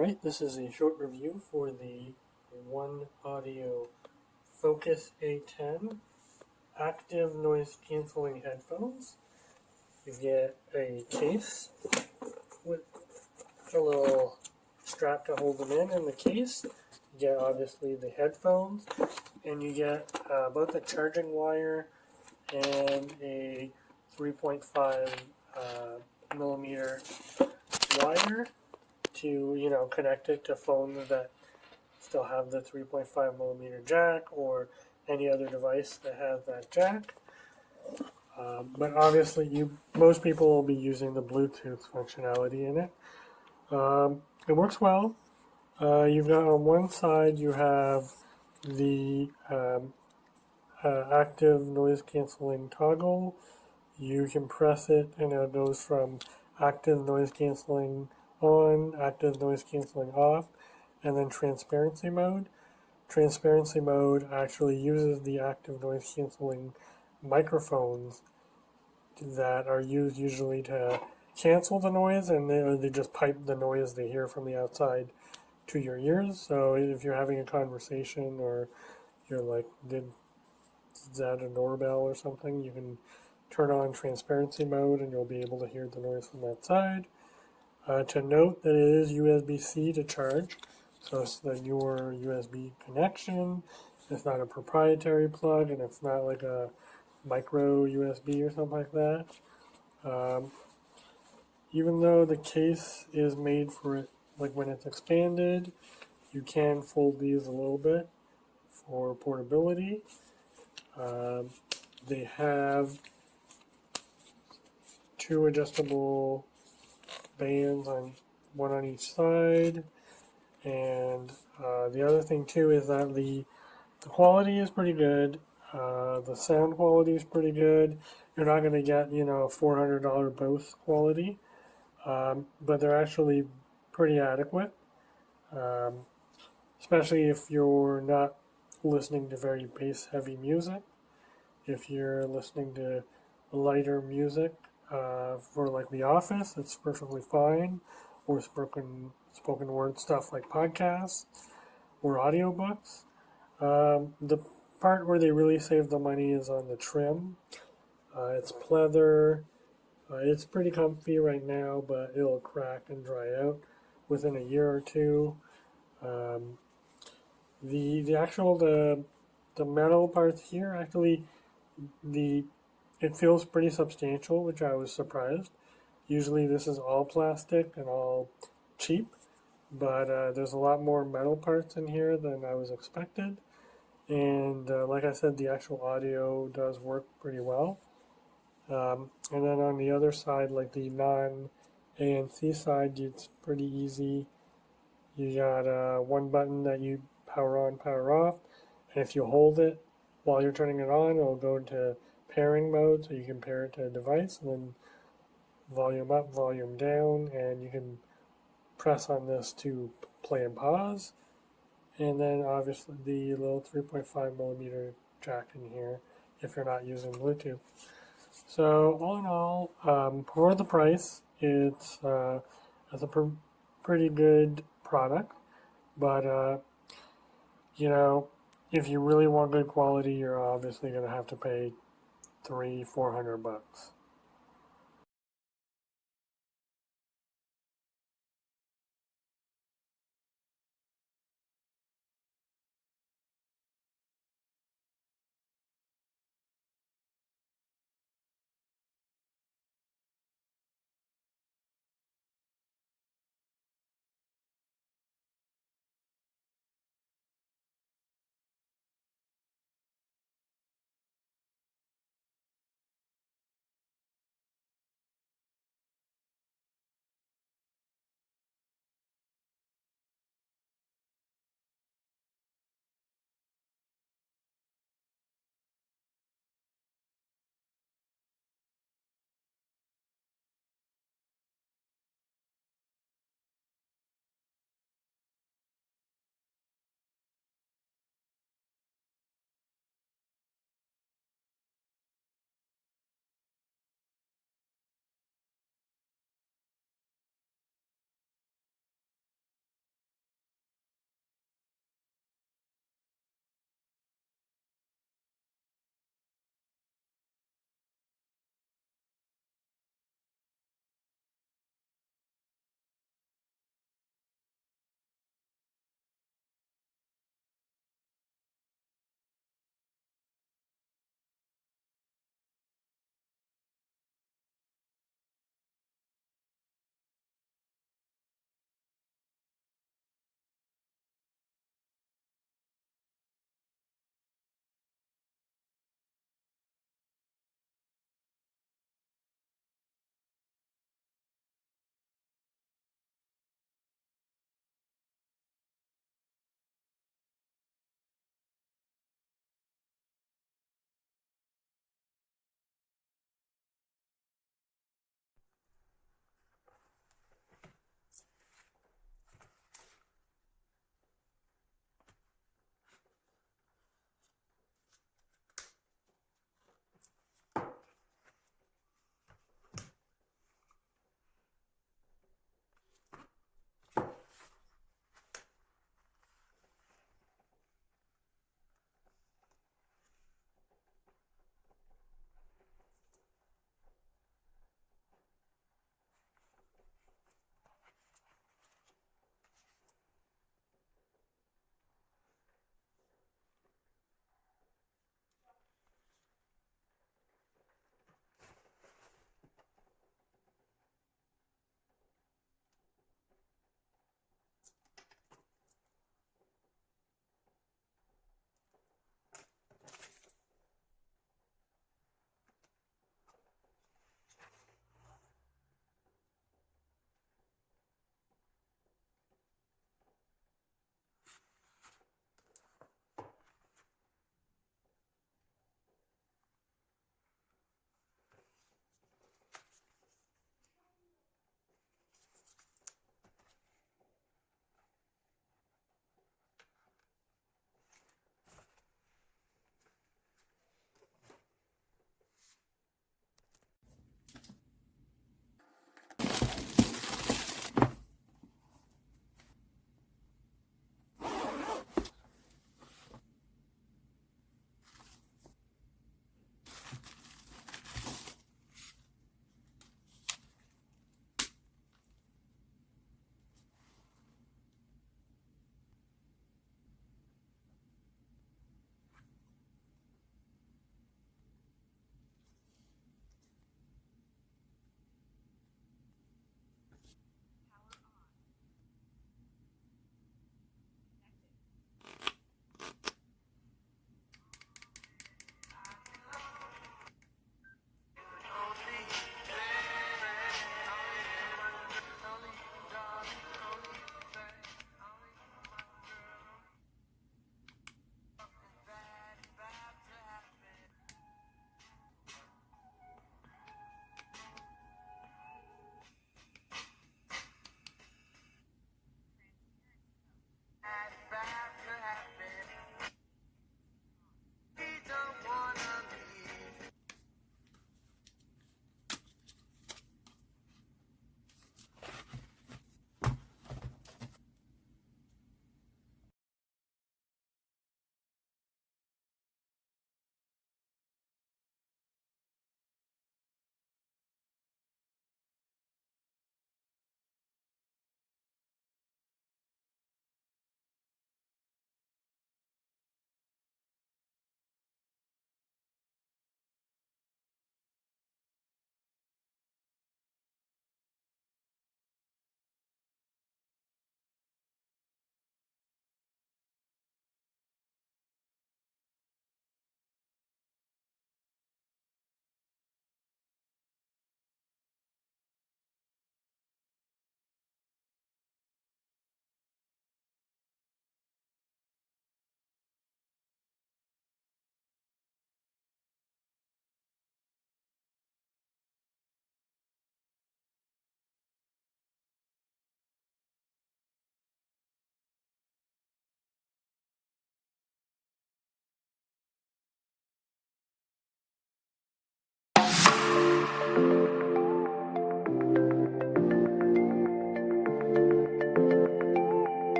Alright, this is a short review for the OneOdio A10 active noise cancelling headphones. You get a case with a little strap to hold them in the case. You get obviously the headphones, and you get both a charging wire and a 3.5 millimeter wire to connect it to phones that still have the 3.5 millimeter jack, or any other device that has that jack. But obviously most people will be using the Bluetooth functionality in it. It works well. You've got on one side you have the active noise cancelling toggle. You can press it and it goes from active noise cancelling on, active noise cancelling off, and then transparency mode. Transparency mode actually uses the active noise cancelling microphones that are used usually to cancel the noise, and they just pipe the noise they hear from the outside to your ears. So if you're having a conversation, or you're like, is that a doorbell or something, you can turn on transparency mode and you'll be able to hear the noise from that side. To note that it is USB-C to charge, so it's the newer USB connection. It's not a proprietary plug, and it's not like a micro USB or something like that. Even though the case is made for it, like when it's expanded, you can fold these a little bit for portability. They have two adjustable bands, one on each side, and the other thing too is that the quality is pretty good. The sound quality is pretty good. You're not going to get $400 Bose quality, but they're actually pretty adequate, especially if you're not listening to very bass heavy music. If you're listening to lighter music for like The Office, it's perfectly fine, or spoken word stuff like podcasts or audiobooks. The part where they really save the money is on the trim. It's pleather. It's pretty comfy right now, but it'll crack and dry out within a year or two. The metal parts here, actually, it feels pretty substantial, which I was surprised. Usually this is all plastic and all cheap, but there's a lot more metal parts in here than I was expected. And like I said, the actual audio does work pretty well. And then on the other side, like the non-ANC side, it's pretty easy. You got one button that you power on, power off, and if you hold it while you're turning it on, it'll go into pairing mode, so you can pair it to a device, and then volume up, volume down, and you can press on this to play and pause. And then obviously the little 3.5 millimeter jack in here if you're not using Bluetooth. So all in all, for the price, it's a pretty good product. But if you really want good quality, you're obviously going to have to pay $300-400.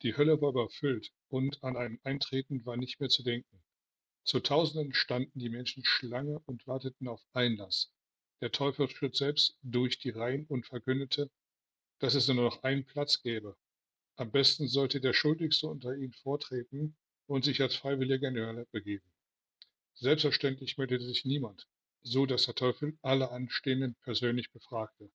Die Hölle war überfüllt, und an ein Eintreten war nicht mehr zu denken. Zu Tausenden standen die Menschen Schlange und warteten auf Einlass. Der Teufel schritt selbst durch die Reihen und verkündete, dass es nur noch einen Platz gäbe. Am besten sollte der Schuldigste unter ihnen vortreten und sich als Freiwilliger in die Hölle begeben. Selbstverständlich meldete sich niemand, so dass der Teufel alle Anstehenden persönlich befragte.